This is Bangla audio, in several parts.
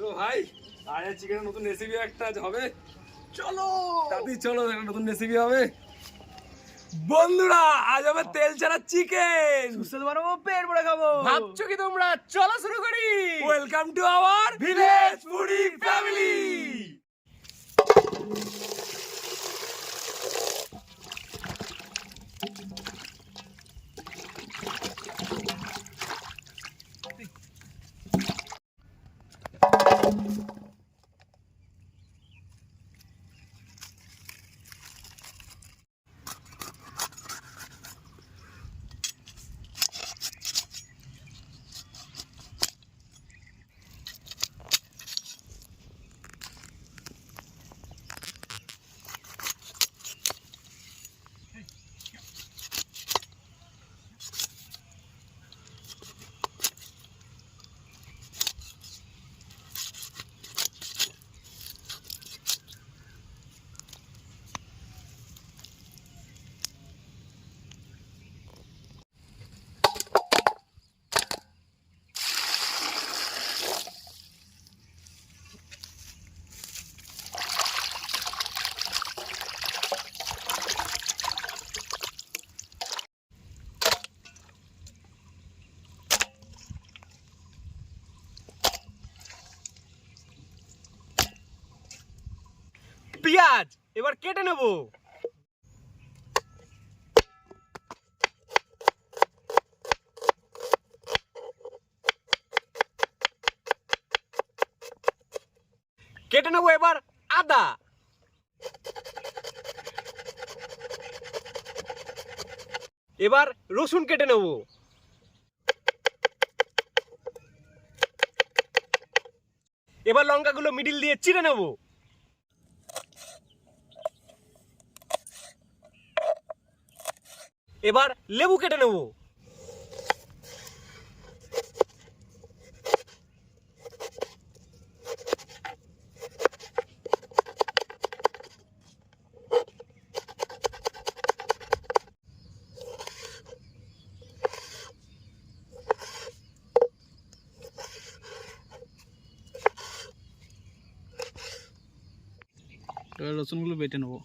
তো ভাই আজ চিকেনের নতুন রেসিপি একটা হবে, চলো দাদি চলো একটা নতুন রেসিপি হবে। বন্ধুরা আজ হবে তেল ছাড়া চিকেন, সুস্বাদু বানাবো, পেট ভরে খাবো। ভাবছো কি তোমরা? চলো শুরু করি। Welcome to our village foodie family. পেঁয়াজ এবার কেটে নেব। কেটে নেব এবার আদা। এবার রসুন কেটে নেব। এবার লঙ্কাগুলো মিডিল দিয়ে চিড়ে নেব। এবার লেবু কেটে নেব। এবার রসুনগুলো বেটে নেবো।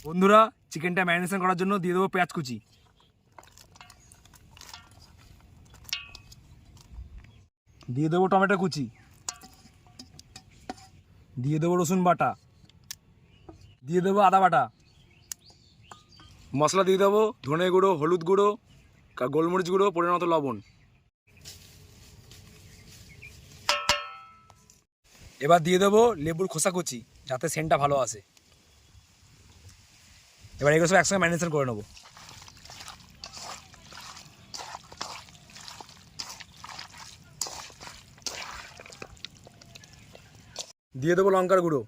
বন্ধুরা চিকেনটা ম্যারিনেশন করার জন্য দিয়ে দেবো পেঁয়াজ কুচি, দিয়ে দেবো টমেটো কুচি, দিয়ে দেবো রসুন বাটা, দিয়ে দেবো আদা বাটা, মশলা দিয়ে দেবো ধনে গুঁড়ো, হলুদ গুঁড়ো, গোলমরিচ গুঁড়ো, পরিমাণ মতো লবণ। এবার দিয়ে দেবো লেবুর খোসা কুচি যাতে সেন্টটা ভালো আসে। এবার এগুলো সব একসঙ্গে ম্যারিনেশন করে নেবো। দিয়ে দেবো লঙ্কার গুঁড়ো,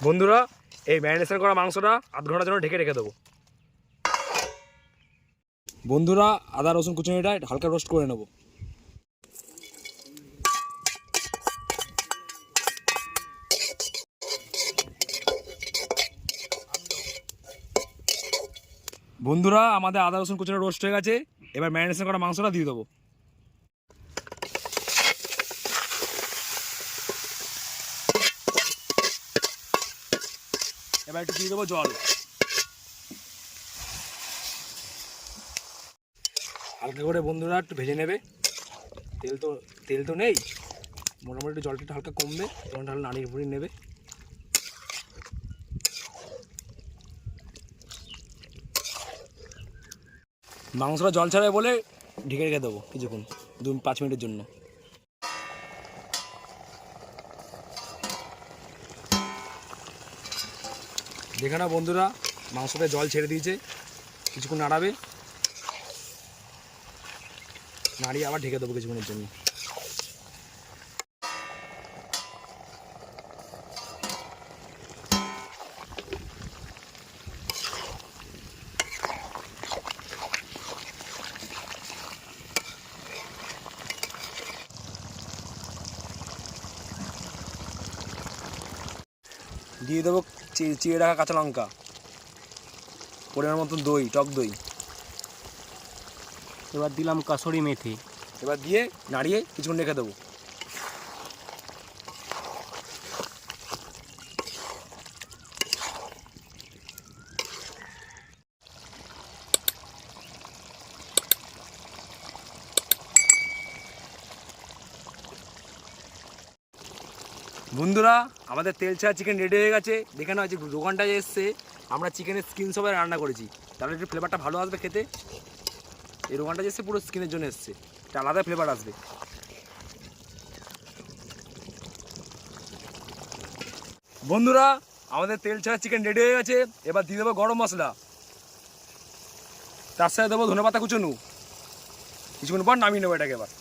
বন্ধুরা এই ম্যারিনেশন করা মাংসটা আধ ঘন্টার জন্য ঢেকে রেখে দেবো। বন্ধুরা আদা রসুন কুচুনিটা হালকা রোস্ট করে নেবো। বন্ধুরা আমাদের আদা রসুন কুচুনো রোস্ট হয়ে গেছে, এবার ম্যারিনেশন করা মাংসটা দিয়ে দেবো। এবার একটু দিয়ে দেবো জল, হালকা করে বন্ধুরা একটু ভেজে নেবে। তেল তো নেই, মোটামুটি একটু জলটা একটু হালকা কমবে, তখন তাহলে নাড়িয়ে ভুড়িয়ে নেবে। মাংসটা জল ছাড়াই বলে ঢেকে রেখে দেবো কিছুক্ষণ 2-5 মিনিটের জন্য। দেখে না বন্ধুরা, মাংসটা জল ছেড়ে দিয়েছে, কিছুক্ষণ নাড়াবে, নাড়িয়ে আবার ঢেকে দেবো কিছুক্ষণের জন্য। দিয়ে দেবো চিড়ে রাখা কাঁচা লঙ্কা, পরিমাণ মতন দই, টক দই। এবার দিলাম কাসুরি মেথি। এবার দিয়ে নাড়িয়ে কিছুক্ষণ রেখে দেবো। বন্ধুরা আমাদের তেল ছাড়া চিকেন রেডি হয়ে গেছে। দেখে নাও যে দোকানটা যে এসছে, আমরা চিকেনের স্কিন সবাই রান্না করেছি, তাহলে একটু ফ্লেভারটা ভালো আসবে খেতে। এই দোকানটা যে এসছে পুরো স্কিনের জন্য এসছে, একটা আলাদা ফ্লেভার আসবে। বন্ধুরা আমাদের তেল ছাড়া চিকেন রেডি হয়ে গেছে। এবার দিয়ে দেবো গরম মশলা, তার সাথে দেবো ধনেপাতা কুচনো। কিছুক্ষণ পর নামিয়ে নেবো এটাকে। এবার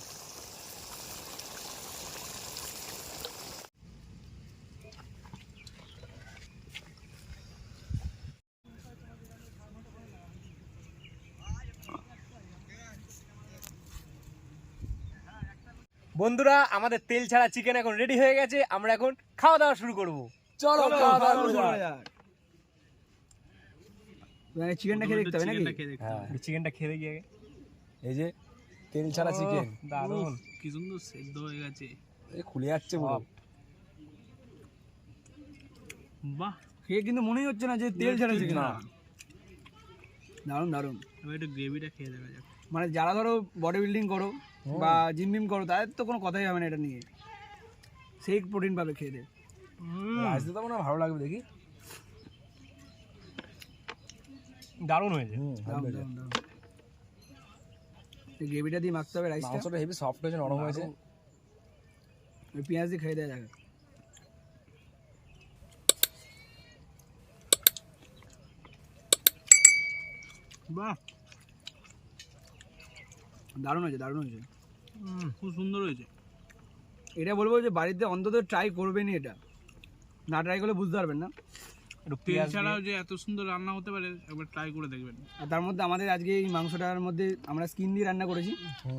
বন্ধুরা আমাদের তেল ছাড়া চিকেন এখন রেডি হয়ে গেছে, আমরা এখন খাওয়া দাওয়া শুরু করব। চলো খাওয়া দাওয়া করা যাক। চিকেনটা খেয়ে দেখতে হবে নাকি? হ্যাঁ, চিকেনটা খেয়ে গিয়ে এই যে তেল ছাড়া চিকেন, দারুণ। কি সুন্দর সেদ্ধ হয়ে গেছে। এই খুলে যাচ্ছে পুরো। বাহ, খেয়ে কিন্তু মনেই হচ্ছে না যে তেল ছাড়া চিকেন। না, দারুণ দারুণ। এবার একটু গ্রেভিটা খেয়ে দেখা যাক। মানে যারা ধরো বডি বিল্ডিং করো বা জিম বিম করো, তাদের তো কোনো কথাই হবে না এটা নিয়ে। সেই প্রোটিন পাবে খেয়ে দে। রাইস দিতে না ভালো লাগবে দেখি। দারুণ হয়েছে। দারুণ দারুণ দারুণ। এই গ্রেভিটা দিয়ে মাখতে হবে রাইসটা। মাংসটা হেভি সফট হয়েছে, নরম হয়েছে। ওই পেঁয়াজ দিয়ে খেয়ে দেওয়া যাবে। বাহ, দারুণ হয়েছে দারুণ হয়েছে। খুব সুন্দর হয়েছে। এটা বলবো যে বাড়িতে অন্তত ট্রাই করবেনই, এটা না ট্রাই করলে বুঝতে পারবেন না। একটু তেল পেঁয়াজ ছাড়াও যে এত সুন্দর রান্না হতে পারে একবার ট্রাই করে দেখবেন। আর তার মধ্যে আমাদের আজকে এই মাংসটার মধ্যে আমরা স্কিন দিয়ে রান্না করেছি,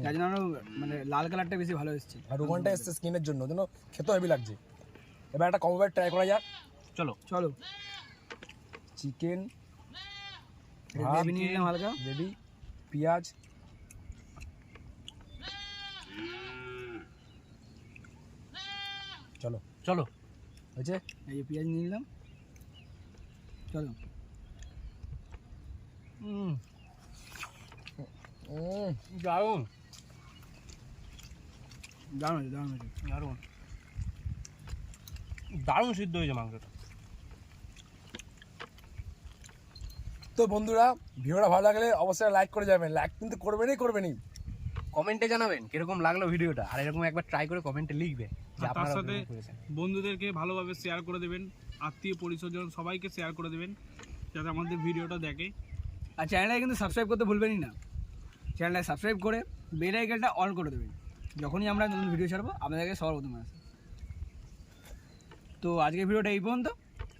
যার জন্য আরো মানে লাল কালারটা বেশি ভালো এসেছে। আর রোমানটা এসছে স্কিনের জন্য, যেন খেতে হেভি লাগছে। এবার একটা কম্বোবার ট্রাই করা যাক। চলো চলো চিকেন গ্রেভি নিয়ে নিলাম হালকা। গ্রেভি, পেঁয়াজ, চলো চলো। হয়েছে। এই যে পেঁয়াজ নিয়ে নিলাম, চলো। দারুণ দারুণ হয়েছে দারুণ হয়েছে। দারুণ দারুণ সিদ্ধ হয়েছে মাংসটা। তো বন্ধুরা ভিডিওটা ভালো লাগলে অবশ্যই লাইক করে যাবেন। লাইক কিন্তু করবেনই। কমেন্টে জানাবেন কিরকম লাগলো ভিডিওটা, আর এরকম একবার ট্রাই করে কমেন্টে লিখবে যে আর তার আপনারা সাথে কেমন করেছেন। বন্ধুদেরকে ভালোভাবে শেয়ার করে দেবেন, আত্মীয় পরিস্বজন সবাইকে শেয়ার করে দেবেন যাতে আমাদের ভিডিওটা দেখে। আর চ্যানেলটাকে কিন্তু সাবস্ক্রাইব করতে ভুলবেনই না। চ্যানেলটাকে সাবস্ক্রাইব করে বেল আইকনটা অন করে দেবেন, যখনই আমরা নতুন ভিডিও ছাড়বো আপনাদেরকে সবার প্রথমে আসে। তো আজকের ভিডিওটা এই পর্যন্ত,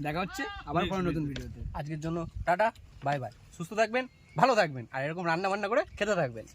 দেখা হচ্ছে আবার কোনো নতুন ভিডিওতে। আজকের জন্য টাটা, বাই বাই। সুস্থ থাকবেন, ভালো থাকবেন, আর এরকম রান্না বান্না করে খেতে থাকবেন।